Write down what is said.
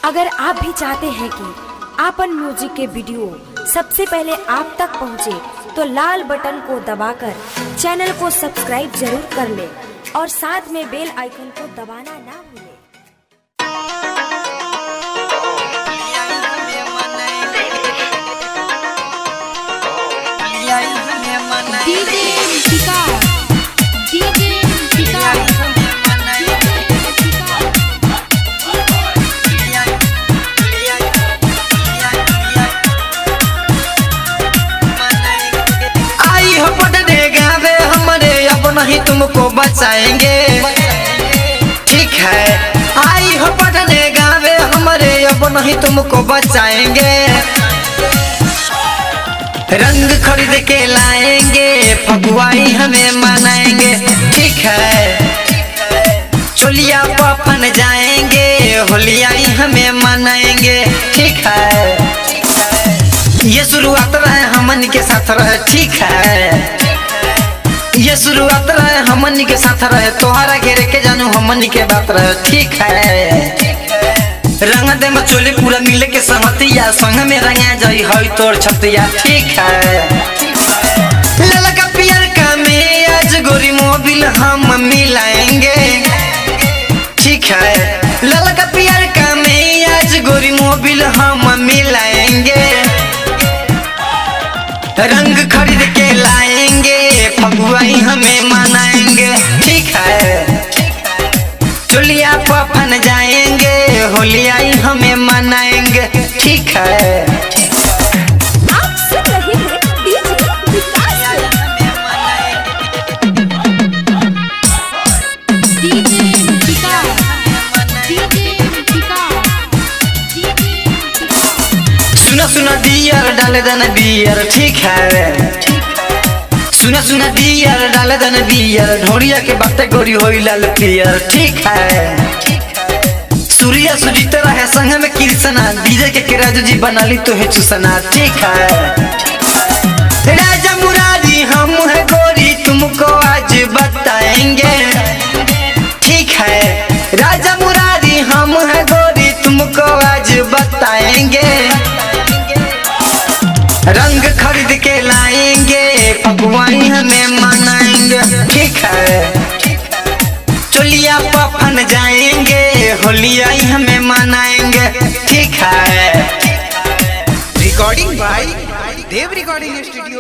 अगर आप भी चाहते हैं कि आपन म्यूजिक के वीडियो सबसे पहले आप तक पहुंचे, तो लाल बटन को दबाकर चैनल को सब्सक्राइब जरूर कर ले और साथ में बेल आइकन को दबाना ना भूलें। नहीं तुमको बचाएंगे, ठीक है। आई हो पढ़ने गावे हमारे, अब नहीं तुमको बचाएंगे। रंग खरीद के लाएंगे, फगुआई हमें मनाएंगे, ठीक है। चोलिया पफन जाएंगे, होलियाई हमें मनाएंगे, ठीक है। ये शुरुआत रहे हमन के साथ रहे, ठीक है। ये शुरुआत रहे हमन के साथ रहे, तोहरा घेरे के जानू हमन के बात रहे, ठीक है। रंग दे मचोली पूरा मिले के सहतिया, संग में रंगा जाई हई तोर छतिया, ठीक है। ललका पियर का में आज गोरी मोबिल हम मिलाएंगे, ठीक है। ललका पियर का में आज गोरी मोबिल हम मिलाएंगे। रंग खरीद के लाएंगे, फगुआई हमें मनाएंगे, ठीक है। चोलिया पफन जाएंगे, होलियाई हमें मनाएंगे, ठीक है। आप सुन रहे हैं डीजे विकास। सुना सुना दियर डाले दन बियर, ठीक है। सुना सुना दियर डाले दन बियर, ढोरिया के बातें गोरी होई लाल पियर, ठीक है। सूर्या सुजीत रहे संग में कृष्णा, डीजे के राजू जी बना ली तो है चुसना, ठीक है। राजा मुरारी हम है गोरी तुमको आज बताएंगे, ठीक है। राजा मुरारी हम है गोरी तुमको आज बताएंगे। रंग खरीद के लाएंगे, फगुआई हमें मनाएंगे, ठीक है। चोलिया पफन जाएंगे, होलियाई हमें मनाएंगे, ठीक है। Recording by Dev recording studio.